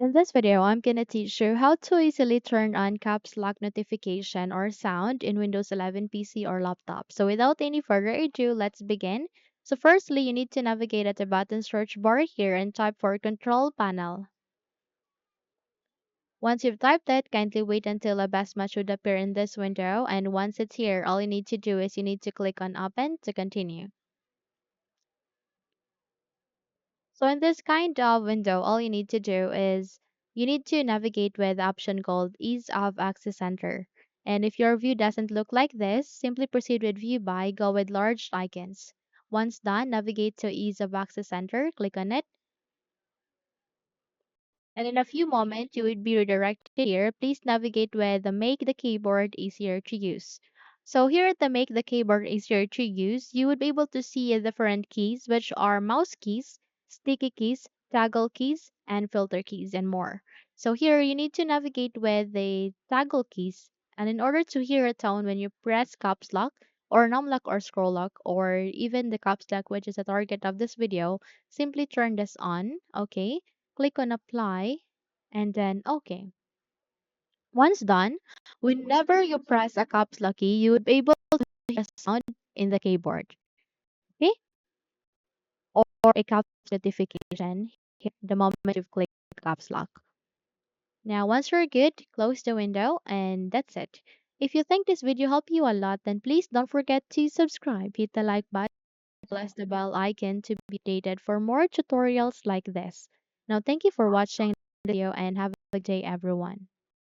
In this video, I'm going to teach you how to easily turn on caps lock notification or sound in Windows 11 PC or laptop. So without any further ado, let's begin. So firstly, you need to navigate at the button search bar here and type for control panel. Once you've typed it, kindly wait until a best match would appear in this window. And once it's here, all you need to do is you need to click on open to continue. So in this kind of window, all you need to do is you need to navigate with the option called Ease of Access Center. And if your view doesn't look like this, simply proceed with View by, go with large icons. Once done, navigate to Ease of Access Center, click on it, and in a few moments you would be redirected here. Please navigate with the Make the Keyboard Easier to Use. So here at the Make the Keyboard Easier to Use, you would be able to see different keys, which are mouse keys, sticky keys, toggle keys, and filter keys, and more. So here you need to navigate with the toggle keys, and in order to hear a tone when you press caps lock, or num lock or scroll lock, or even the caps lock, which is the target of this video, simply turn this on, okay? Click on apply and then OK. Once done, whenever you press a caps lock key, you would be able to hear a sound in the keyboard, okay? Or a caps notification the moment you've clicked caps lock. Now, once you're good, close the window and that's it. If you think this video helped you a lot, then please don't forget to subscribe, hit the like button, press the bell icon to be updated for more tutorials like this. Now, thank you for watching the video and have a good day, everyone.